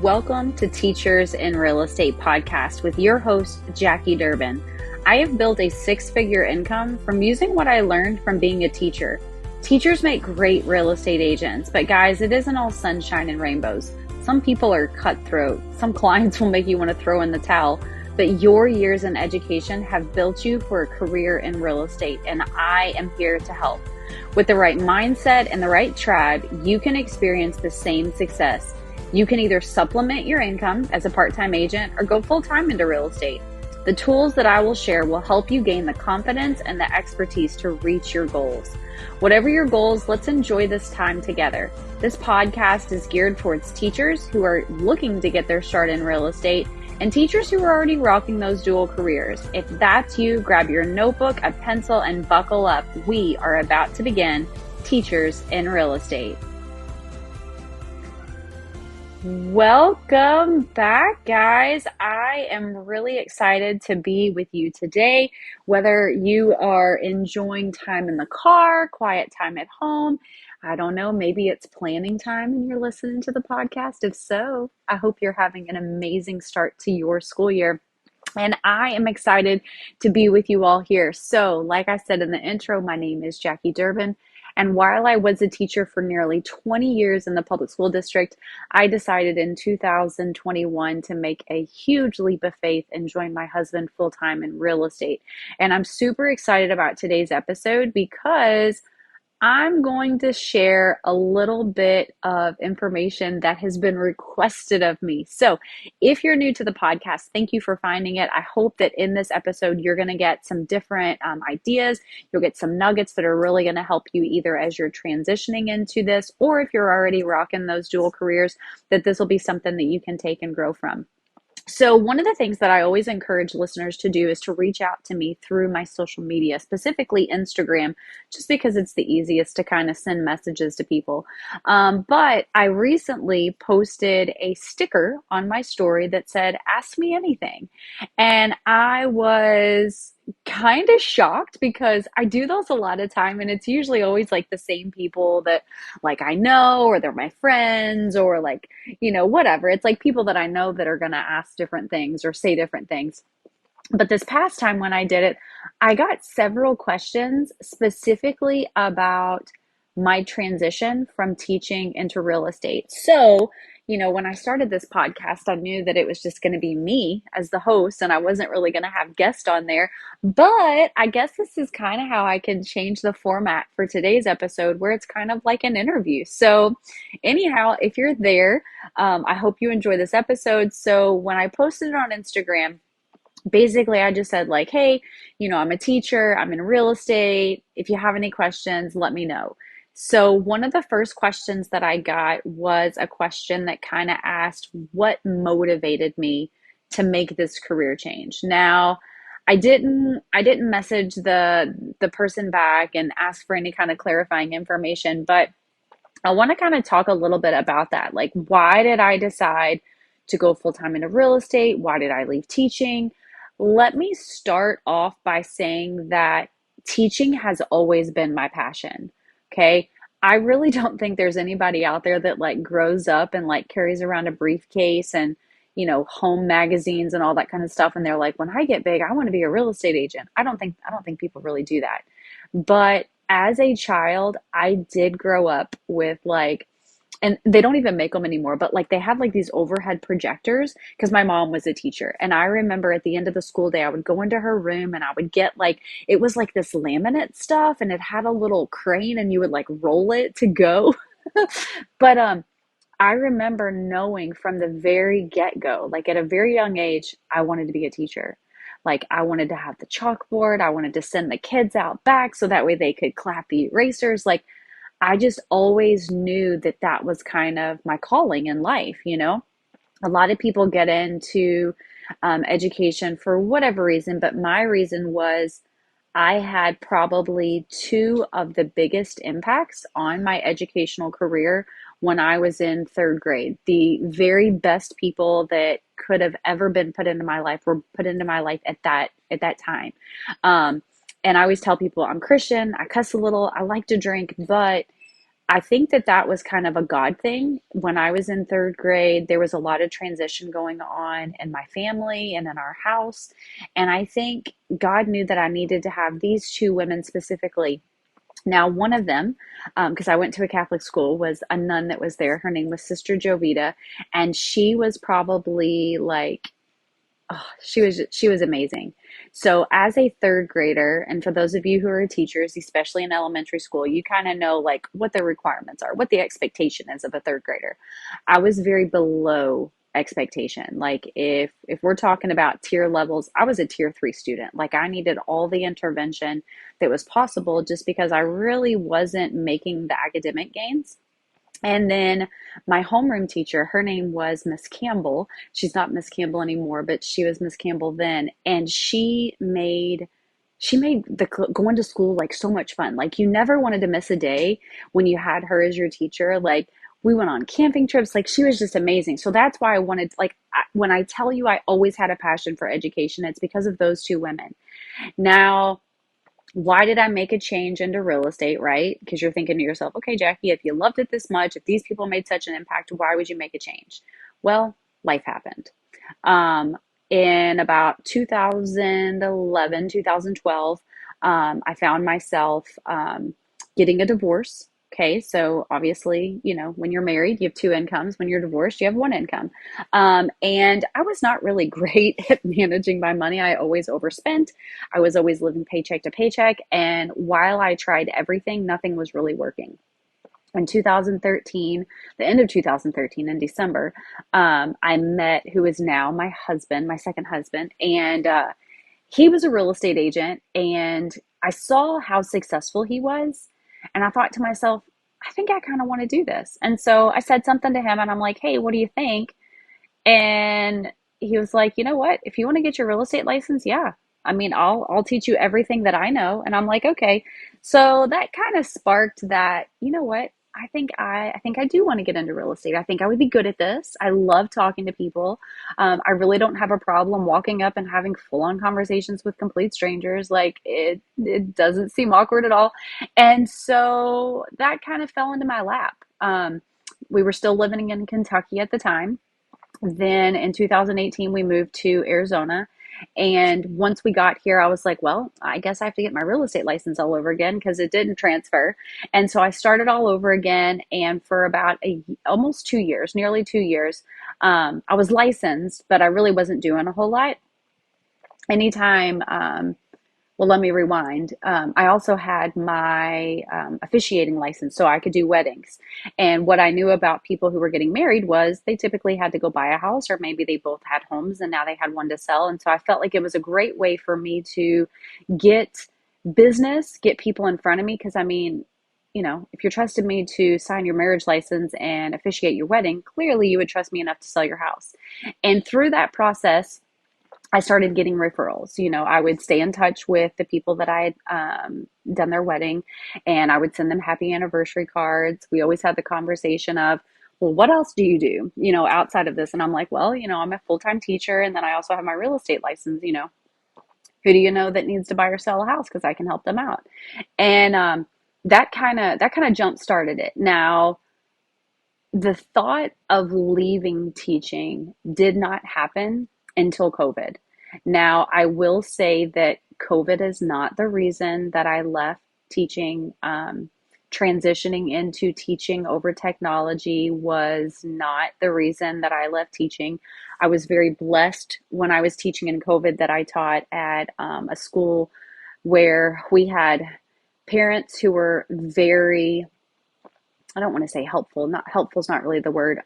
Welcome to Teachers in Real Estate podcast with your host, Jackie Durbin. I have built a six-figure income from using what I learned from being a teacher. Teachers make great real estate agents, but guys, it isn't all sunshine and rainbows. Some people are cutthroat. Some clients will make you want to throw in the towel, but your years in education have built you for a career in real estate, and I am here to help. With the right mindset and the right tribe, you can experience the same success. You can either supplement your income as a part-time agent or go full-time into real estate. The tools that I will share will help you gain the confidence and the expertise to reach your goals. Whatever your goals, let's enjoy this time together. This podcast is geared towards teachers who are looking to get their start in real estate and teachers who are already rocking those dual careers. If that's you, grab your notebook, a pencil, and buckle up. We are about to begin Teachers in Real Estate. Welcome back, guys. I am really excited to be with you today. Whether you are enjoying time in the car, quiet time at home, I don't know, maybe it's planning time and you're listening to the podcast. If so, I hope you're having an amazing start to your school year. And I am excited to be with you all here. So, like I said in the intro, my name is Jackie Durbin. And while I was a teacher for nearly 20 years in the public school district, I decided in 2021 to make a huge leap of faith and join my husband full-time in real estate. And I'm super excited about today's episode because I'm going to share a little bit of information that has been requested of me. So if you're new to the podcast, thank you for finding it. I hope that in this episode, you're going to get some different ideas. You'll get some nuggets that are really going to help you either as you're transitioning into this, or if you're already rocking those dual careers, that this will be something that you can take and grow from. So one of the things that I always encourage listeners to do is to reach out to me through my social media, specifically Instagram, just because it's the easiest to kind of send messages to people. But I recently posted a sticker on my story that said, "Ask me anything." And I was kind of shocked because I do those a lot of time, and it's usually always like the same people that like I know, or they're my friends, or like, whatever. It's like people that I know that are going to ask different things or say different things. But this past time when I did it, I got several questions specifically about my transition from teaching into real estate. So, when I started this podcast, I knew that it was just going to be me as the host and I wasn't really going to have guests on there. But I guess this is kind of how I can change the format for today's episode, where it's kind of like an interview. So anyhow, if you're there, I hope you enjoy this episode. So when I posted it on Instagram, basically I just said like, hey, I'm a teacher, I'm in real estate. If you have any questions, let me know. So one of the first questions that I got was a question that kind of asked what motivated me to make this career change. Now, I didn't message the person back and ask for any kind of clarifying information, but I want to kind of talk a little bit about that. Like, why did I decide to go full-time into real estate? Why did I leave teaching? Let me start off by saying that teaching has always been my passion. Okay. I really don't think there's anybody out there that like grows up and like carries around a briefcase and, home magazines and all that kind of stuff. And they're like, when I get big, I want to be a real estate agent. I don't think people really do that. But as a child, I did grow up with like, and they don't even make them anymore, but like they had like these overhead projectors because my mom was a teacher. And I remember at the end of the school day, I would go into her room and I would get like, it was like this laminate stuff and it had a little crane and you would like roll it to go. But I remember knowing from the very get-go, like at a very young age, I wanted to be a teacher. Like I wanted to have the chalkboard. I wanted to send the kids out back so that way they could clap the erasers. Like I just always knew that that was kind of my calling in life. A lot of people get into education for whatever reason, but my reason was I had probably two of the biggest impacts on my educational career when I was in third grade. The very best people that could have ever been put into my life were put into my life at that time. And I always tell people I'm Christian, I cuss a little, I like to drink, but I think that that was kind of a God thing. When I was in third grade, there was a lot of transition going on in my family and in our house. And I think God knew that I needed to have these two women specifically. Now, one of them, because I went to a Catholic school, was a nun that was there. Her name was Sister Jovita, and she was probably like, oh, she was amazing. So as a third grader, and for those of you who are teachers, especially in elementary school, you kind of know like what the requirements are, what the expectation is of a third grader. I was very below expectation. Like if we're talking about tier levels, I was a tier 3 student. Like I needed all the intervention that was possible just because I really wasn't making the academic gains. And then my homeroom teacher, her name was Miss Campbell. She's not Miss Campbell anymore, but she was Miss Campbell then. And she made the going to school like so much fun. Like you never wanted to miss a day when you had her as your teacher. Like we went on camping trips. Like she was just amazing. So that's why I wanted like when I tell you I always had a passion for education, it's because of those two women. Now, why did I make a change into real estate, right? Because you're thinking to yourself, okay, Jackie, if you loved it this much, if these people made such an impact, why would you make a change? Well, life happened. Um, in about 2011, 2012, I found myself getting a divorce. Okay, so obviously, when you're married, you have two incomes. When you're divorced, you have one income. And I was not really great at managing my money. I always overspent. I was always living paycheck to paycheck. And while I tried everything, nothing was really working. In 2013, the end of 2013 in December, I met who is now my husband, my second husband, and he was a real estate agent. And I saw how successful he was. And I thought to myself, I think I kind of want to do this. And so I said something to him and I'm like, hey, what do you think? And he was like, you know what? If you want to get your real estate license, yeah. I mean, I'll teach you everything that I know. And I'm like, okay. So that kind of sparked that, you know what? I think I do want to get into real estate. I think I would be good at this. I love talking to people. I really don't have a problem walking up and having full-on conversations with complete strangers. Like it doesn't seem awkward at all. And so that kind of fell into my lap. We were still living in Kentucky at the time. Then in 2018, we moved to Arizona. And once we got here, I was like, well, I guess I have to get my real estate license all over again because it didn't transfer. And so I started all over again. And for about almost 2 years, nearly 2 years, I was licensed, but I really wasn't doing a whole lot. Anytime well, let me rewind. I also had my officiating license, so I could do weddings. And what I knew about people who were getting married was they typically had to go buy a house, or maybe they both had homes and now they had one to sell. And so I felt like it was a great way for me to get business, get people in front of me. Because I mean, if you trusted me to sign your marriage license and officiate your wedding, clearly you would trust me enough to sell your house. And through that process, I started getting referrals. I would stay in touch with the people that I had done their wedding, and I would send them happy anniversary cards. We always had the conversation of, well, what else do you do, outside of this? And I'm like, well, I'm a full-time teacher, and then I also have my real estate license. Who do you know that needs to buy or sell a house? Because I can help them out. And that kind of jump started it. Now, the thought of leaving teaching did not happen until COVID. Now, I will say that COVID is not the reason that I left teaching. Transitioning into teaching over technology was not the reason that I left teaching. I was very blessed when I was teaching in COVID that I taught at a school where we had parents who were very, I don't want to say helpful. Not helpful is not really the word.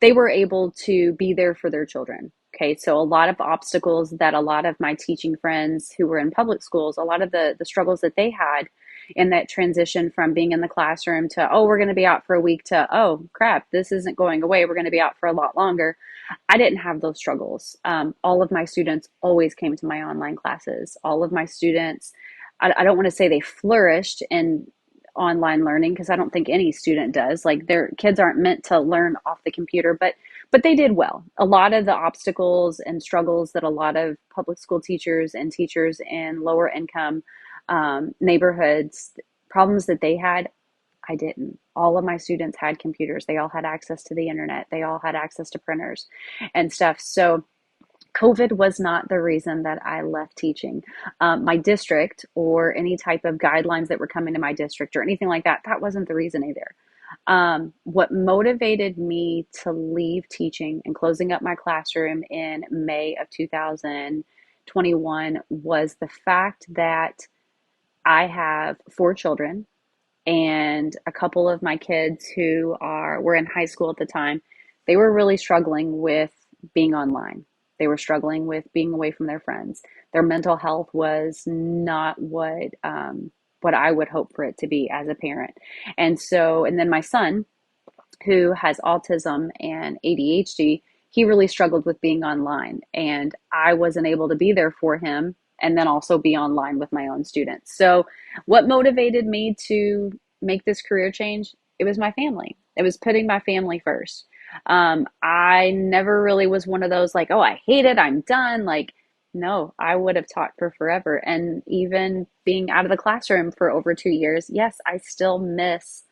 They were able to be there for their children. Okay, so a lot of obstacles that a lot of my teaching friends who were in public schools, a lot of the struggles that they had in that transition from being in the classroom to, oh, we're going to be out for a week to, oh, crap, this isn't going away. We're going to be out for a lot longer. I didn't have those struggles. All of my students always came to my online classes. All of my students, I don't want to say they flourished in online learning because I don't think any student does. Like their kids aren't meant to learn off the computer, but they did well. A lot of the obstacles and struggles that a lot of public school teachers and teachers in lower income neighborhoods, problems that they had, I didn't. All of my students had computers. They all had access to the internet. They all had access to printers and stuff. So COVID was not the reason that I left teaching. My district or any type of guidelines that were coming to my district or anything like that, that wasn't the reason either. What motivated me to leave teaching and closing up my classroom in May of 2021 was the fact that I have four children and a couple of my kids who are were in high school at the time. They were really struggling with being online. They were struggling with being away from their friends. Their mental health was not what I would hope for it to be as a parent. And then my son, who has autism and ADHD, he really struggled with being online. And I wasn't able to be there for him and then also be online with my own students. So, what motivated me to make this career change? It was my family. It was putting my family first. I never really was one of those like, oh, I hate it, I'm done. Like, no, I would have taught for forever. And even being out of the classroom for over 2 years, yes, I miss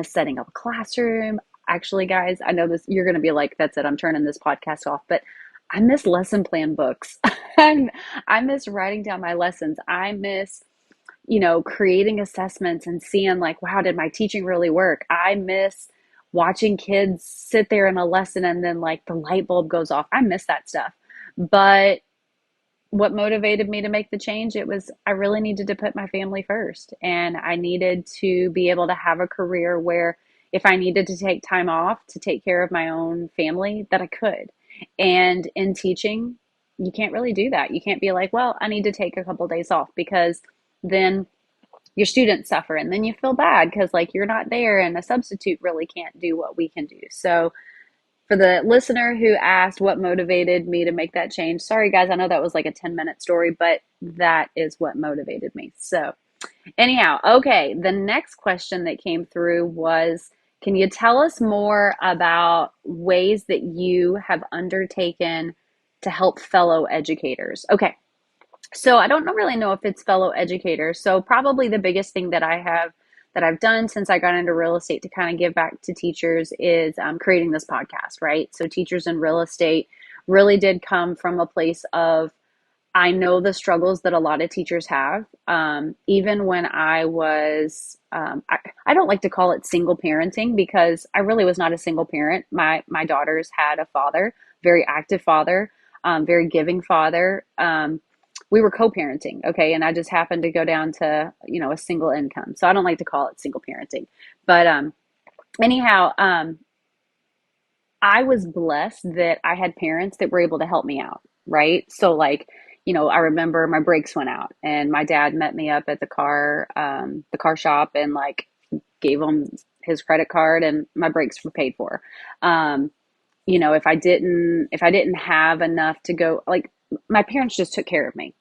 setting up a classroom. Actually, guys, I know this, you're going to be like, that's it, I'm turning this podcast off, but I miss lesson plan books. And I miss writing down my lessons. I miss, creating assessments and seeing like, wow, did my teaching really work? I miss watching kids sit there in a lesson and then like the light bulb goes off. I miss that stuff. But what motivated me to make the change, it was I really needed to put my family first, and I needed to be able to have a career where if I needed to take time off to take care of my own family, that I could. And in teaching, you can't really do that. You can't be like, well, I need to take a couple days off, because then your students suffer and then you feel bad because like you're not there and a substitute really can't do what we can do. So for the listener who asked what motivated me to make that change, sorry guys, I know that was like a 10-minute story, but that is what motivated me. So, anyhow, okay, the next question that came through was, can you tell us more about ways that you have undertaken to help fellow educators? Okay, so I don't really know if it's fellow educators. So probably the biggest thing that I've done since I got into real estate to kind of give back to teachers is creating this podcast, right? So Teachers in Real Estate really did come from a place of I know the struggles that a lot of teachers have. Even when I was, I don't like to call it single parenting because I really was not a single parent. My daughters had a father, very active father, very giving father. We were co-parenting, okay, and I just happened to go down to a single income, so I don't like to call it single parenting. But anyhow, I was blessed that I had parents that were able to help me out, right? So like, I remember my brakes went out and my dad met me up at the car shop and like gave him his credit card and my brakes were paid for. Um, if I didn't have enough to go, like my parents just took care of me.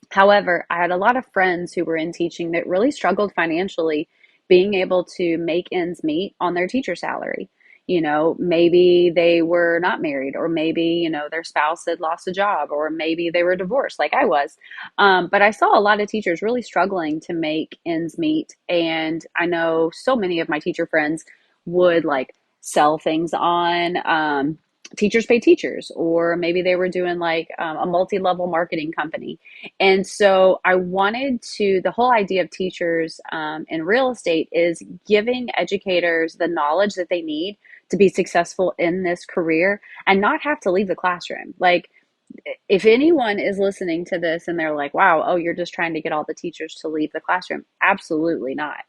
However, I had a lot of friends who were in teaching that really struggled financially being able to make ends meet on their teacher salary. Maybe they were not married, or maybe, their spouse had lost a job, or maybe they were divorced like I was. But I saw a lot of teachers really struggling to make ends meet. And I know so many of my teacher friends would like sell things on Teachers Pay Teachers, or maybe they were doing like a multi level marketing company. And so the whole idea of teachers in real estate is giving educators the knowledge that they need to be successful in this career and not have to leave the classroom. Like, if anyone is listening to this and they're like, wow, oh, you're just trying to get all the teachers to leave the classroom. Absolutely not.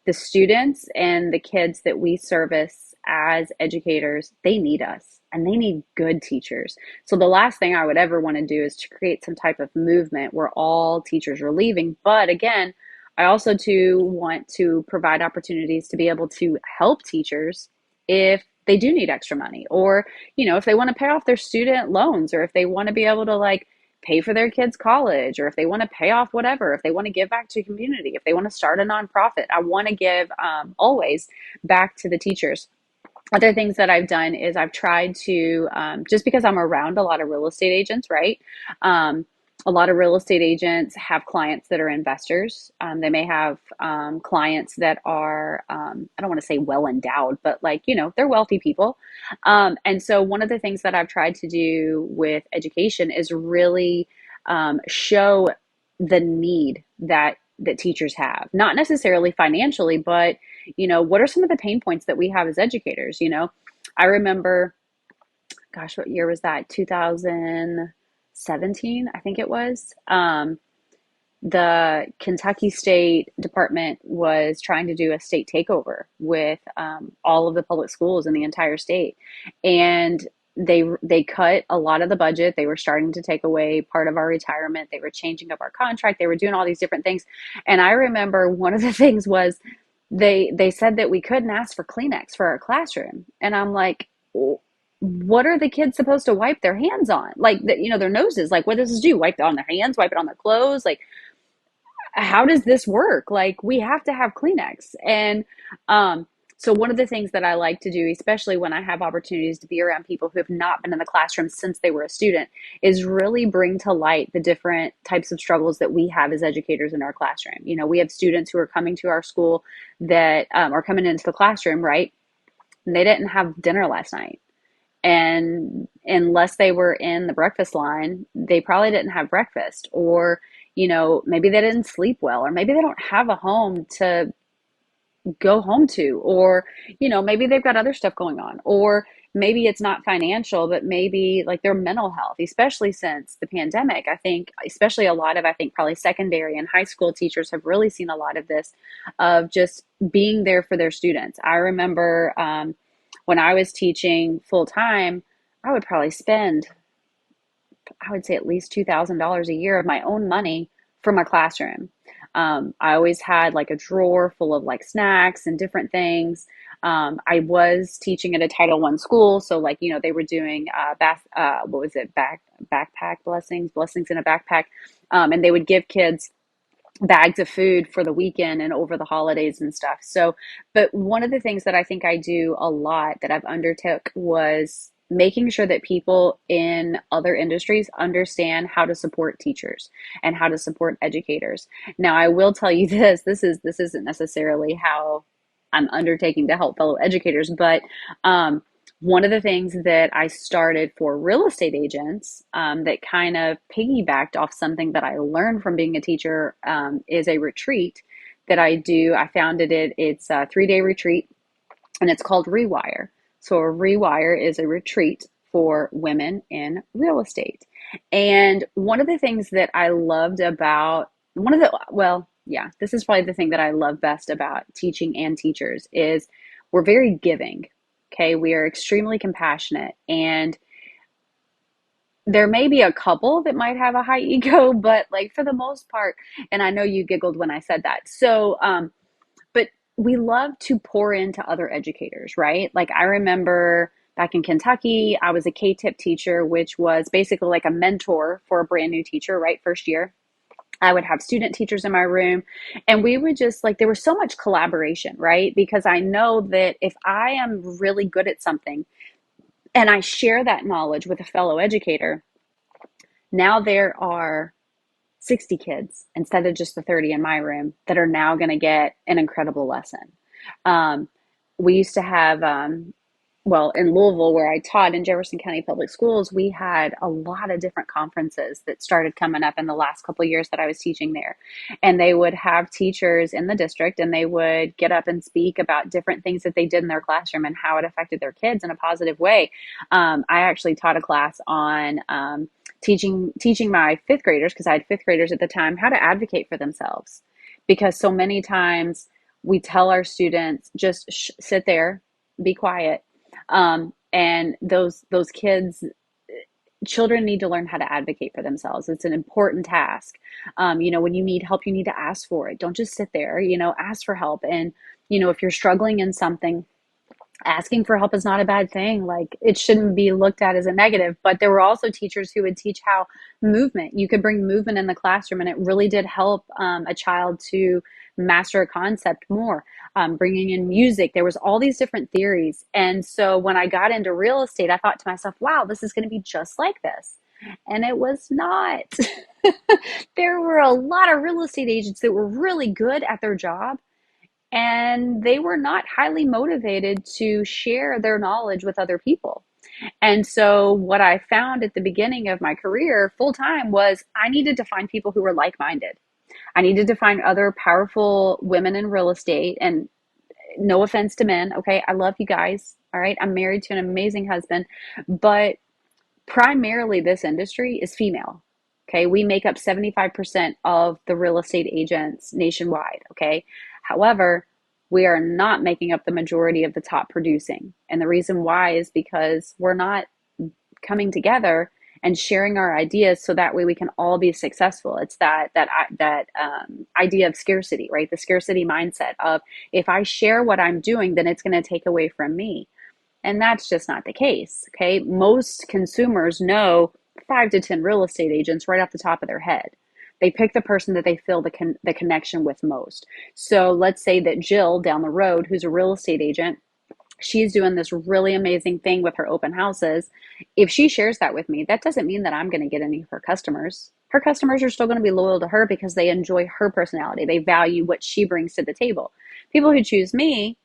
The students and the kids that we service as educators, they need us and they need good teachers. So the last thing I would ever want to do is to create some type of movement where all teachers are leaving. But again, I also too want to provide opportunities to be able to help teachers if they do need extra money, or if they want to pay off their student loans, or if they want to be able to like pay for their kids' college, or if they want to pay off whatever, if they want to give back to the community, if they want to start a nonprofit. I want to give always back to the teachers. Other things that I've done is I've tried to, just because I'm around a lot of real estate agents, right? Um, a lot of real estate agents have clients that are investors. They may have clients that are, I don't want to say well endowed, but like, they're wealthy people. And so one of the things that I've tried to do with education is really show the need that teachers have, not necessarily financially, but what are some of the pain points that we have as educators? I remember, gosh, what year was that? 2017, I think it was. The Kentucky State Department was trying to do a state takeover with all of the public schools in the entire state, and they cut a lot of the budget. They were starting to take away part of our retirement. They were changing up our contract. They were doing all these different things, and I remember one of the things was they said that we couldn't ask for Kleenex for our classroom, and I'm like, what are the kids supposed to wipe their hands on? Like, their noses. Like, what does this do? Wipe it on their hands? Wipe it on their clothes? Like, how does this work? Like, we have to have Kleenex. And so one of the things that I like to do, especially when I have opportunities to be around people who have not been in the classroom since they were a student, is really bring to light the different types of struggles that we have as educators in our classroom. We have students who are coming to our school that are coming into the classroom, right? And they didn't have dinner last night. And unless they were in the breakfast line, they probably didn't have breakfast, or maybe they didn't sleep well, or maybe they don't have a home to go home to, or maybe they've got other stuff going on, or maybe it's not financial, but maybe like their mental health, especially since the pandemic. I think especially a lot of, I think probably secondary and high school teachers have really seen a lot of this, of just being there for their students. I remember when I was teaching full time, I would probably spend, I would say, at least $2,000 a year of my own money for my classroom. I always had like a drawer full of like snacks and different things. I was teaching at a Title I school, so like they were doing what was it, backpack blessings in a backpack, and they would give kids bags of food for the weekend and over the holidays and stuff. So, but one of the things that I think I do a lot that I've undertook was making sure that people in other industries understand how to support teachers and how to support educators. Now, I will tell you this isn't necessarily how I'm undertaking to help fellow educators, but one of the things that I started for real estate agents, that kind of piggybacked off something that I learned from being a teacher, is a retreat that I do. I founded it. It's a 3-day retreat, and it's called Rewire. So a Rewire is a retreat for women in real estate. And one of the things that I loved about well, yeah, this is probably the thing that I love best about teaching and teachers is we're very giving. Okay, we are extremely compassionate, and there may be a couple that might have a high ego, but like for the most part, and I know you giggled when I said that. So, but we love to pour into other educators, right? Like I remember back in Kentucky, I was a K-tip teacher, which was basically like a mentor for a brand new teacher, right? First year. I would have student teachers in my room, and we would just like, there was so much collaboration, right? Because I know that if I am really good at something and I share that knowledge with a fellow educator, now there are 60 kids instead of just the 30 in my room that are now going to get an incredible lesson. Um, we used to have, well, in Louisville, where I taught in Jefferson County Public Schools, we had a lot of different conferences that started coming up in the last couple of years that I was teaching there. And they would have teachers in the district, and they would get up and speak about different things that they did in their classroom and how it affected their kids in a positive way. I actually taught a class on teaching my fifth graders, because I had fifth graders at the time, how to advocate for themselves. Because so many times we tell our students, just sit there, be quiet. And those kids, children need to learn how to advocate for themselves. It's an important task. When you need help, you need to ask for it. Don't just sit there, ask for help. And, if you're struggling in something, asking for help is not a bad thing. Like, it shouldn't be looked at as a negative. But there were also teachers who would teach how you could bring movement in the classroom, and it really did help a child to master a concept more. Bringing in music, there was all these different theories. And so when I got into real estate, I thought to myself, wow, this is going to be just like this. And it was not. There were a lot of real estate agents that were really good at their job, and they were not highly motivated to share their knowledge with other people. And so, what I found at the beginning of my career full time was I needed to find people who were like minded. I needed to find other powerful women in real estate. And no offense to men, okay? I love you guys. All right. I'm married to an amazing husband, but primarily this industry is female. Okay. We make up 75% of the real estate agents nationwide. Okay. However, we are not making up the majority of the top producing. And the reason why is because we're not coming together and sharing our ideas so that way we can all be successful. It's that idea of scarcity, right? The scarcity mindset of if I share what I'm doing, then it's going to take away from me. And that's just not the case. Okay. Most consumers know 5 to 10 real estate agents right off the top of their head. They pick the person that they feel the connection with most. So let's say that Jill down the road, who's a real estate agent, she's doing this really amazing thing with her open houses. If she shares that with me, that doesn't mean that I'm going to get any of her customers. Her customers are still going to be loyal to her because they enjoy her personality. They value what she brings to the table. People who choose me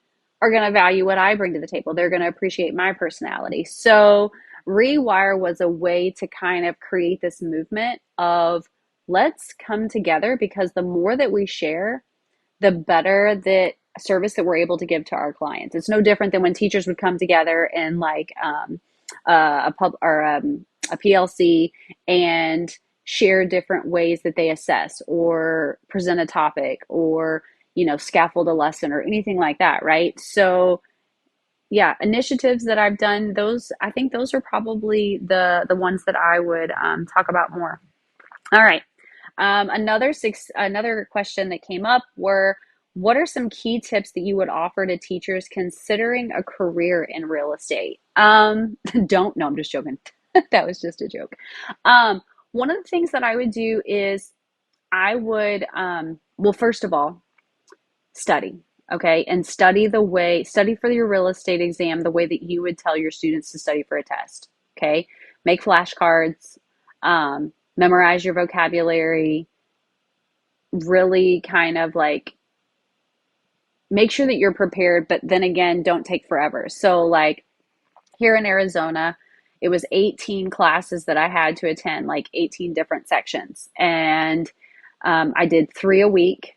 are going to value what I bring to the table. They're going to appreciate my personality. So, Rewire was a way to kind of create this movement of let's come together, because the more that we share, the better the service that we're able to give to our clients. It's no different than when teachers would come together in like a pub or a PLC and share different ways that they assess or present a topic or scaffold a lesson or anything like that, right? So yeah, initiatives that I've done, those I think those are probably the ones that I would talk about more. All right. Another question that came up were, what are some key tips that you would offer to teachers considering a career in real estate? Don't, no, I'm just joking. That was just a joke. One of the things that I would do is I would, well, first of all, study. Okay. And study for your real estate exam the way that you would tell your students to study for a test. Okay. Make flashcards, memorize your vocabulary, really kind of like make sure that you're prepared, but then again, don't take forever. So, like here in Arizona, it was 18 classes that I had to attend, like 18 different sections. And I did 3 a week.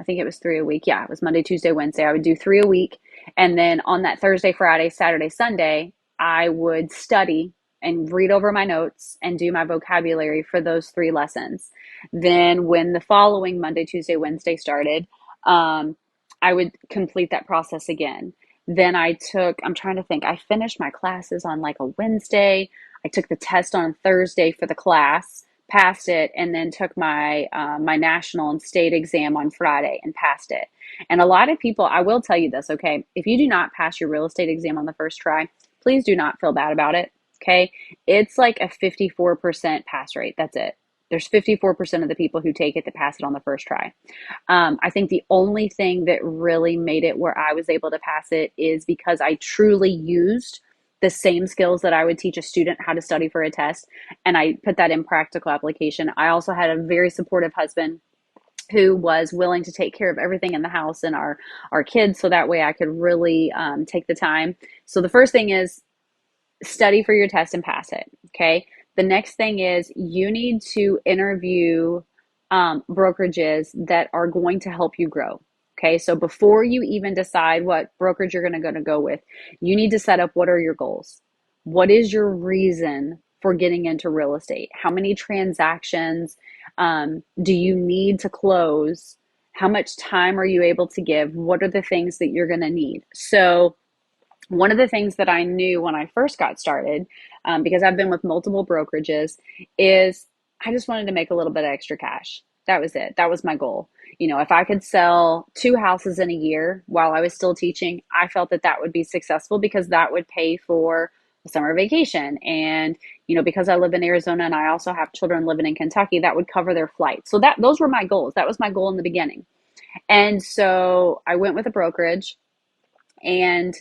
I think it was 3 a week. Yeah, it was Monday, Tuesday, Wednesday. I would do 3 a week. And then on that Thursday, Friday, Saturday, Sunday, I would study and read over my notes and do my vocabulary for those 3 lessons. Then when the following Monday, Tuesday, Wednesday started, I would complete that process again. Then I'm trying to think, I finished my classes on like a Wednesday. I took the test on Thursday for the class, passed it, and then took my national and state exam on Friday and passed it. And a lot of people, I will tell you this, okay? If you do not pass your real estate exam on the first try, please do not feel bad about it, okay? It's like a 54% pass rate. That's it. There's 54% of the people who take it that pass it on the first try. I think the only thing that really made it where I was able to pass it is because I truly used the same skills that I would teach a student how to study for a test, and I put that in practical application. I also had a very supportive husband who was willing to take care of everything in the house and our kids, so that way I could really take the time. So the first thing is study for your test and pass it. Okay. The next thing is you need to interview brokerages that are going to help you grow. Okay. So before you even decide what brokerage you're going to go with, you need to set up what are your goals? What is your reason for getting into real estate? How many transactions do you need to close? How much time are you able to give? What are the things that you're going to need? So one of the things that I knew when I first got started, because I've been with multiple brokerages, is I just wanted to make a little bit of extra cash. That was it. That was my goal. If I could sell 2 houses in a year while I was still teaching, I felt that that would be successful because that would pay for a summer vacation. And, because I live in Arizona and I also have children living in Kentucky, that would cover their flight. So those were my goals. That was my goal in the beginning. And so I went with a brokerage, and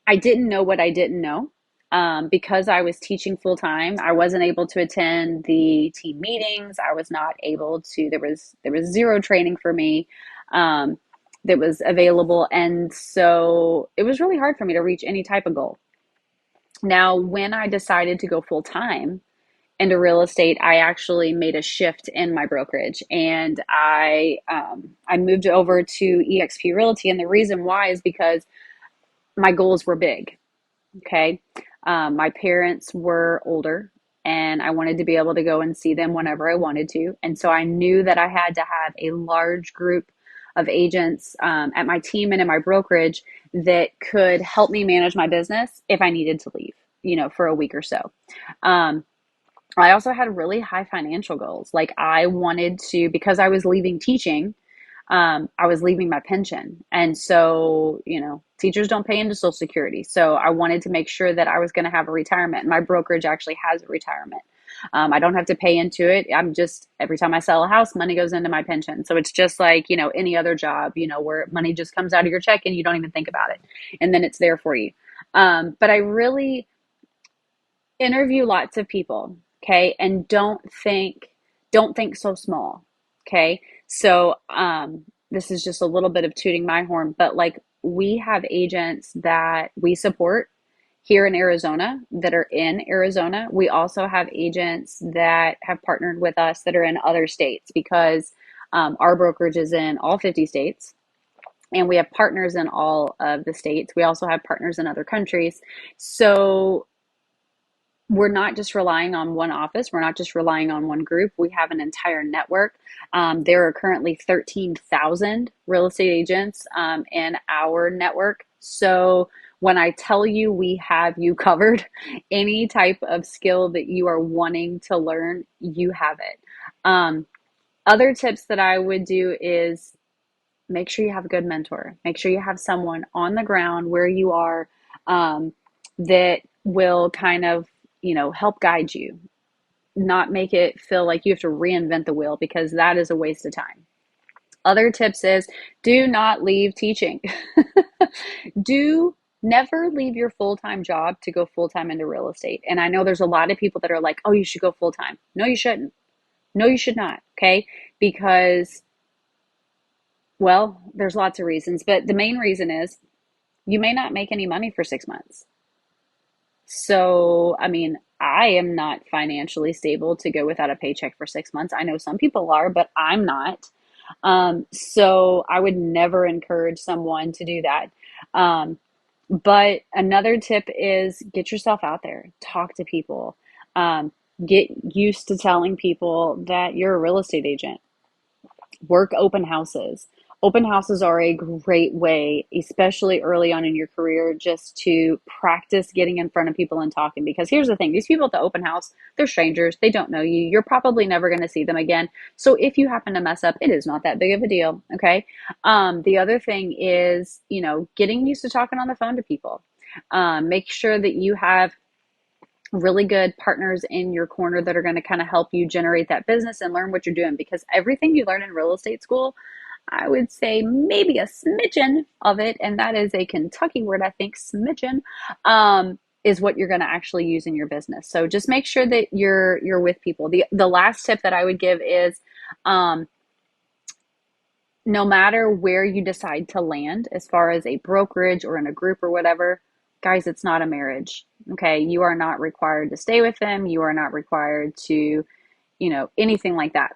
I didn't know what I didn't know. Because I was teaching full time, I wasn't able to attend the team meetings. I was not able to. There was zero training for me that was available, and so it was really hard for me to reach any type of goal. Now, when I decided to go full time into real estate, I actually made a shift in my brokerage, and I moved over to EXP Realty, and the reason why is because my goals were big. Okay. My parents were older and I wanted to be able to go and see them whenever I wanted to. And so I knew that I had to have a large group of agents at my team and in my brokerage that could help me manage my business if I needed to leave, for a week or so. Um, I also had really high financial goals. Like I wanted to, because I was leaving teaching, I was leaving my pension. And so, teachers don't pay into Social Security. So I wanted to make sure that I was going to have a retirement. My brokerage actually has a retirement. I don't have to pay into it. I'm just, every time I sell a house, money goes into my pension. So it's just like, any other job, where money just comes out of your check and you don't even think about it. And then it's there for you. But I really interview lots of people, okay? And don't think so small, okay? So this is just a little bit of tooting my horn, but like we have agents that we support here in Arizona that are in Arizona. We also have agents that have partnered with us that are in other states because our brokerage is in all 50 states. And we have partners in all of the states. We also have partners in other countries. So we're not just relying on one office. We're not just relying on one group. We have an entire network. There are currently 13,000 real estate agents in our network. So when I tell you we have you covered, any type of skill that you are wanting to learn, you have it. Other tips that I would do is make sure you have a good mentor. Make sure you have someone on the ground where you are that will kind of, help guide you, not make it feel like you have to reinvent the wheel because that is a waste of time. Other tips is do not leave teaching. Do never leave your full-time job to go full-time into real estate. And I know there's a lot of people that are like, oh, you should go full-time. No, you shouldn't. No, you should not. Okay. Because, well, there's lots of reasons, but the main reason is you may not make any money for 6 months. So, I mean, I am not financially stable to go without a paycheck for 6 months. I know some people are, but I'm not. So I would never encourage someone to do that. Um, but another tip is get yourself out there, talk to people, um, get used to telling people that you're a real estate agent. Work open houses. Open houses are a great way, especially early on in your career, just to practice getting in front of people and talking. Because here's the thing, these people at the open house, they're strangers. They don't know you. You're probably never going to see them again. So if you happen to mess up, it is not that big of a deal. Okay. The other thing is, getting used to talking on the phone to people. Make sure that you have really good partners in your corner that are going to kind of help you generate that business and learn what you're doing, because everything you learn in real estate school, I would say maybe a smidgen of it, and that is a Kentucky word, I think, smidgen, is what you're going to actually use in your business. So just make sure that you're with people. The last tip that I would give is um, no matter where you decide to land, as far as a brokerage or in a group or whatever, guys, it's not a marriage. Okay. You are not required to stay with them. You are not required to, anything like that.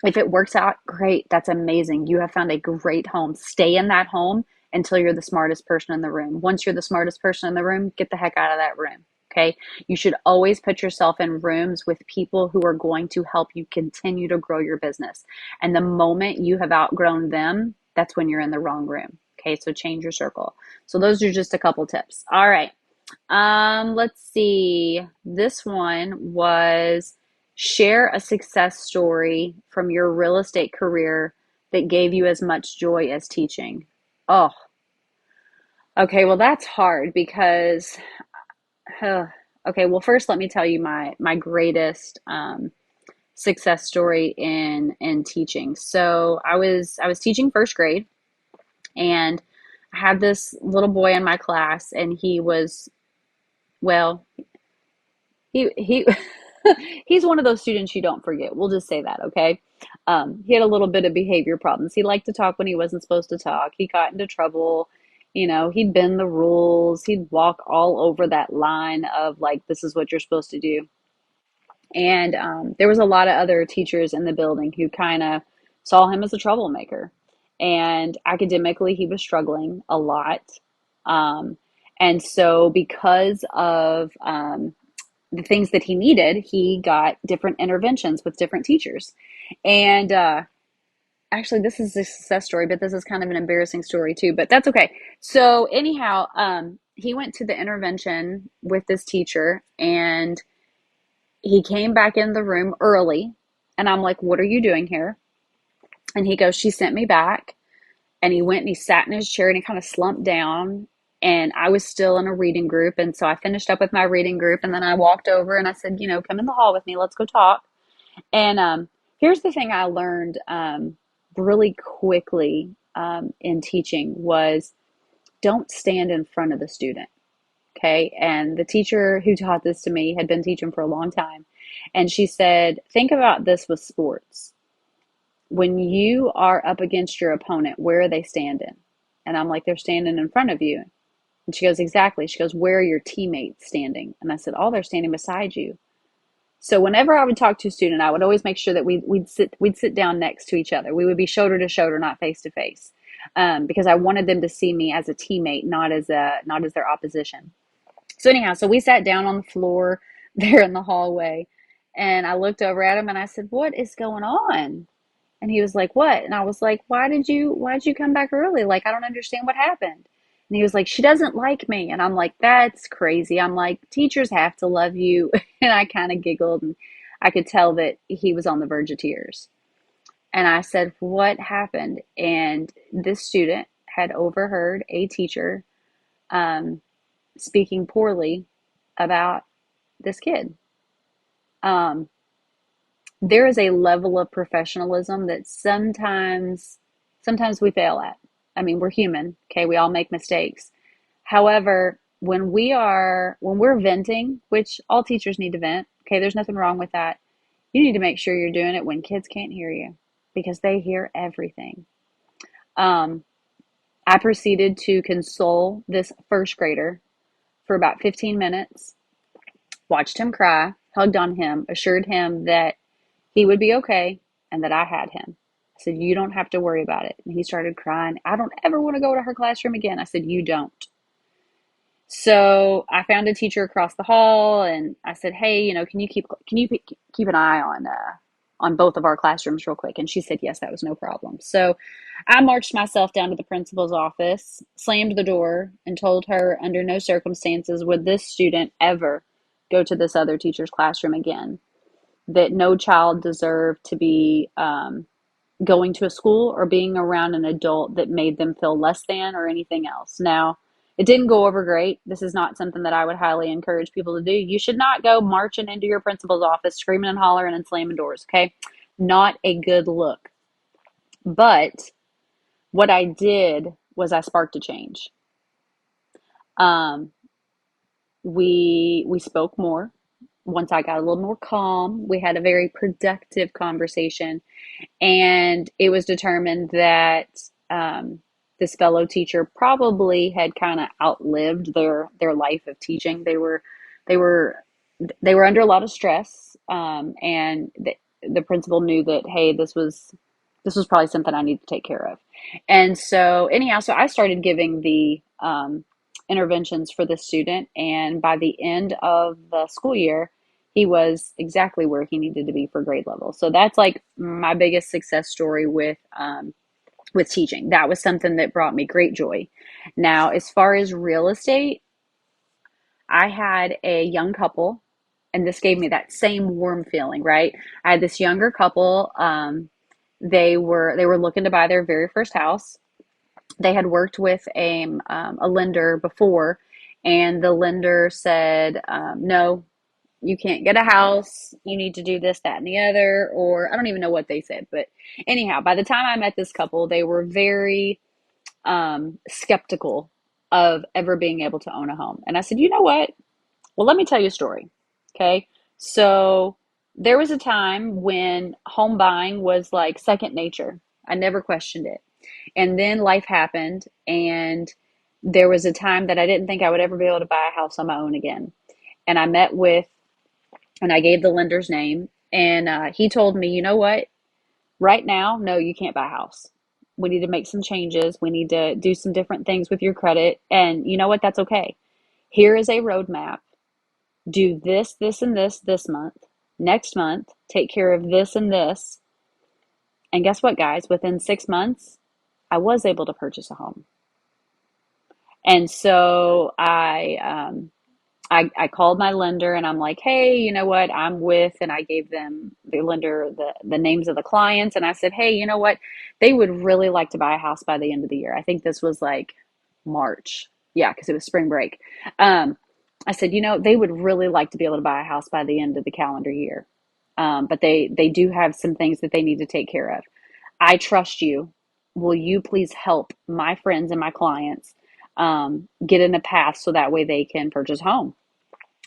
If it works out, great. That's amazing. You have found a great home. Stay in that home until you're the smartest person in the room. Once you're the smartest person in the room, get the heck out of that room. Okay. You should always put yourself in rooms with people who are going to help you continue to grow your business. And the moment you have outgrown them, that's when you're in the wrong room. Okay. So change your circle. So those are just a couple tips. All right. Let's see. This one was share a success story from your real estate career that gave you as much joy as teaching. Oh, okay. Well, that's hard because okay, well, first let me tell you my greatest success story in teaching. So I was teaching first grade, and I had this little boy in my class, and he was Well, he he's one of those students you don't forget. We'll just say that, okay? He had a little bit of behavior problems. He liked to talk when he wasn't supposed to talk. He got into trouble. You know, he'd bend the rules. He'd walk all over that line of like, this is what you're supposed to do. And there was a lot of other teachers in the building who kind of saw him as a troublemaker. And academically, he was struggling a lot. Um, and so, because of the things that he needed, he got different interventions with different teachers. And actually, this is a success story, but this is kind of an embarrassing story too, but that's okay. So, anyhow, he went to the intervention with this teacher and he came back in the room early. And I'm like, what are you doing here? And he goes, she sent me back. And he went and he sat in his chair and he kind of slumped down. And I was still in a reading group. And so I finished up with my reading group. And then I walked over and I said, you know, come in the hall with me. Let's go talk. And here's the thing I learned really quickly in teaching was don't stand in front of the student. Okay. And the teacher who taught this to me had been teaching for a long time. And she said, think about this with sports. When you are up against your opponent, where are they standing? And I'm like, they're standing in front of you. And she goes, exactly. She goes, where are your teammates standing? And I said, oh, they're standing beside you. So whenever I would talk to a student, I would always make sure that we'd sit down next to each other. We would be shoulder to shoulder, not face to face, because I wanted them to see me as a teammate, not as their opposition. So anyhow, so we sat down on the floor there in the hallway, and I looked over at him and I said, "What is going on?" And he was like, "What?" And I was like, "Why did you come back early? Like, I don't understand what happened." And he was like, "She doesn't like me." And I'm like, "That's crazy." I'm like, "Teachers have to love you." And I kind of giggled and I could tell that he was on the verge of tears. And I said, "What happened?" And this student had overheard a teacher um, speaking poorly about this kid. Um, there is a level of professionalism that sometimes we fail at. I mean, we're human, okay? We all make mistakes. However, when we're venting, which all teachers need to vent, okay, there's nothing wrong with that. You need to make sure you're doing it when kids can't hear you because they hear everything. Um, I proceeded to console this first grader for about 15 minutes, watched him cry, hugged on him, assured him that he would be okay and that I had him. I said, you don't have to worry about it. And he started crying. I don't ever want to go to her classroom again. I said, you don't. So I found a teacher across the hall and I said, hey, can you keep an eye on both of our classrooms real quick? And she said, yes, that was no problem. So I marched myself down to the principal's office, slammed the door, and told her under no circumstances would this student ever go to this other teacher's classroom again. That no child deserved to be going to a school or being around an adult that made them feel less than or anything else. Now, it didn't go over great. This is not something that I would highly encourage people to do. You should not go marching into your principal's office, screaming and hollering and slamming doors, okay? Not a good look. But what I did was I sparked a change. Um, we spoke more. Once I got a little more calm, we had a very productive conversation. And it was determined that this fellow teacher probably had kind of outlived their life of teaching. They were they were under a lot of stress, and the principal knew that hey, this was probably something I need to take care of. And so anyhow, so I started giving the interventions for the student, and by the end of the school year he was exactly where he needed to be for grade level. So that's like my biggest success story with teaching. That was something that brought me great joy. Now, as far as real estate, I had a young couple, and this gave me that same warm feeling, right? I had this younger couple. They were looking to buy their very first house. They had worked with a lender before, and the lender said, no, you can't get a house. You need to do this, that, and the other. Or I don't even know what they said. But anyhow, by the time I met this couple, they were very skeptical of ever being able to own a home. And I said, you know what? Well, let me tell you a story. Okay. So there was a time when home buying was like second nature. I never questioned it. And then life happened, and there was a time that I didn't think I would ever be able to buy a house on my own again. And I met with, and I gave the lender's name, and he told me, you know what? Right now, no, you can't buy a house. We need to make some changes. We need to do some different things with your credit. And you know what? That's okay. Here is a roadmap. Do this, this, and this month. Next month, take care of this and this. And guess what, guys? Within 6 months, I was able to purchase a home. And so I called my lender and I'm like, hey, you know what? I'm with, and I gave them the lender the names of the clients. And I said, hey, you know what? They would really like to buy a house by the end of the year. I think this was like March. Yeah, because it was spring break. Um, I said, you know, they would really like to be able to buy a house by the end of the calendar year. But they do have some things that they need to take care of. I trust you. Will you please help my friends and my clients get in a path so that way they can purchase a home?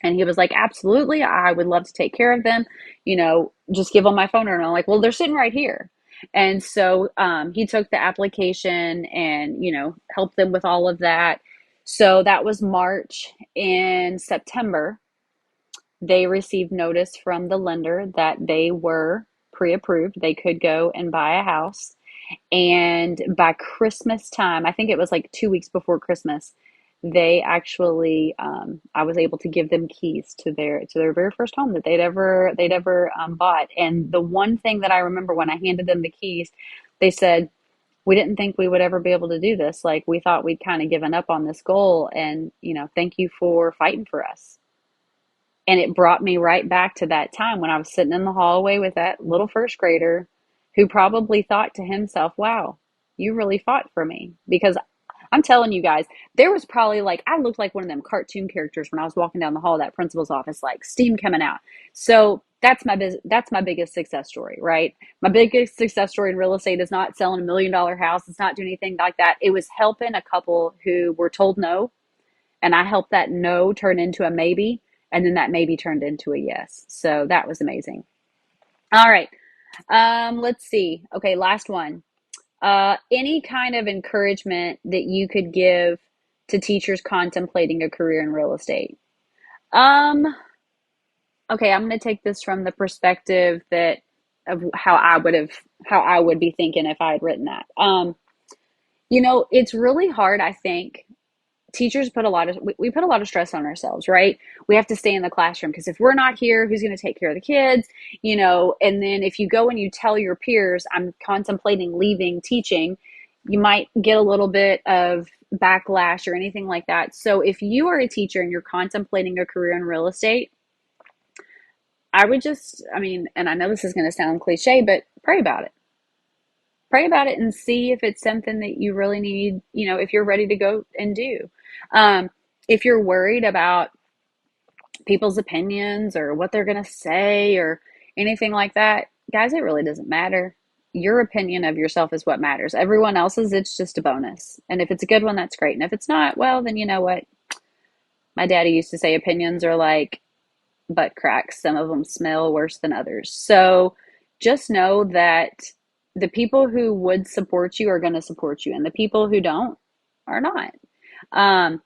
And he was like, absolutely. I would love to take care of them. You know, just give them my phone number. And I'm like, well, they're sitting right here. And so he took the application and, you know, helped them with all of that. So that was March. In September, they received notice from the lender that they were pre approved. They could go and buy a house. And by Christmas time, I think it was like 2 weeks before Christmas, they actually, I was able to give them keys to their very first home that they'd ever bought. And the one thing that I remember when I handed them the keys, they said, "We didn't think we would ever be able to do this. Like we thought we'd kind of given up on this goal, and you know, thank you for fighting for us." And it brought me right back to that time when I was sitting in the hallway with that little first grader who probably thought to himself, wow, you really fought for me. Because I'm telling you guys, there was probably like, I looked like one of them cartoon characters when I was walking down the hall of that principal's office, like steam coming out. So that's my biggest success story, right? My biggest success story in real estate is not selling $1 million house. It's not doing anything like that. It was helping a couple who were told no, and I helped that no turn into a maybe, and then that maybe turned into a yes. So that was amazing. All right. Let's see. Okay, last one. Any kind of encouragement that you could give to teachers contemplating a career in real estate? Um, okay, I'm going to take this from the perspective that of how I would be thinking if I had written that. You know, it's really hard, I think. Teachers put a lot of we put a lot of stress on ourselves, right? We have to stay in the classroom because if we're not here, who's going to take care of the kids? You know, and then if you go and you tell your peers, I'm contemplating leaving teaching, you might get a little bit of backlash or anything like that. So if you are a teacher and you're contemplating a career in real estate, I would just, I mean, and I know this is going to sound cliche, but pray about it. Pray about it and see if it's something that you really need, you know, if you're ready to go and do. Um, if you're worried about people's opinions or what they're going to say or anything like that, guys, it really doesn't matter. Your opinion of yourself is what matters. Everyone else's, it's just a bonus. And if it's a good one, that's great. And if it's not, well, then you know what? My daddy used to say opinions are like butt cracks. Some of them smell worse than others. So just know that the people who would support you are going to support you, and the people who don't are not. Um,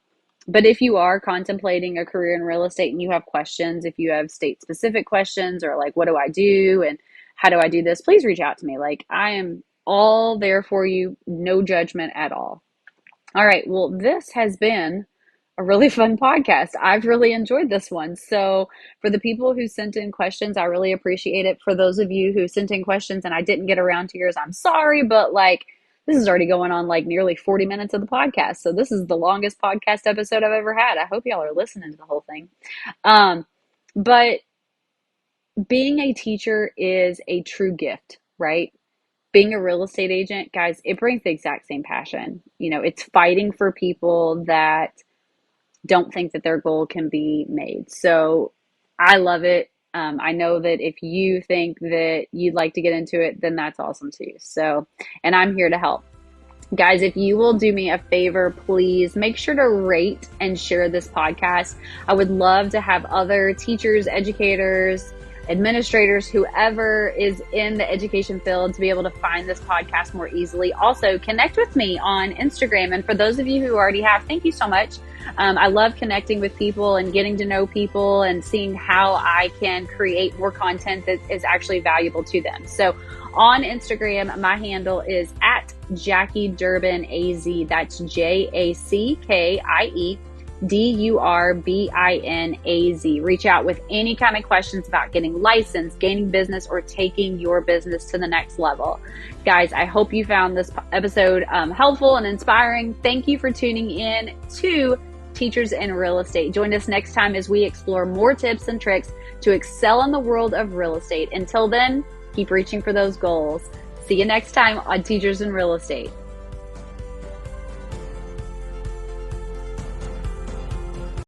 but if you are contemplating a career in real estate and you have questions, if you have state specific questions or like, what do I do and how do I do this, please reach out to me. Like, I am all there for you, no judgment at all. All right. Well, this has been a really fun podcast. I've really enjoyed this one. So, for the people who sent in questions, I really appreciate it. For those of you who sent in questions and I didn't get around to yours, I'm sorry, but like this is already going on like nearly 40 minutes of the podcast. So, this is the longest podcast episode I've ever had. I hope y'all are listening to the whole thing. But being a teacher is a true gift, right? Being a real estate agent, guys, it brings the exact same passion. You know, it's fighting for people that don't think that their goal can be made. So I love it. I know that if you think that you'd like to get into it, then that's awesome too. So, and I'm here to help. Guys, if you will do me a favor, please make sure to rate and share this podcast. I would love to have other teachers, educators, administrators, whoever is in the education field to be able to find this podcast more easily. Also, connect with me on Instagram. And for those of you who already have, thank you so much. I love connecting with people and getting to know people and seeing how I can create more content that is actually valuable to them. So on Instagram, my handle is at Jackie Durbin AZ. That's JACKIE DURBINAZ. Reach out with any kind of questions about getting licensed, gaining business, or taking your business to the next level. Guys, I hope you found this episode helpful and inspiring. Thank you for tuning in to Teachers in Real Estate. Join us next time as we explore more tips and tricks to excel in the world of real estate. Until then, keep reaching for those goals. See you next time on Teachers in Real Estate.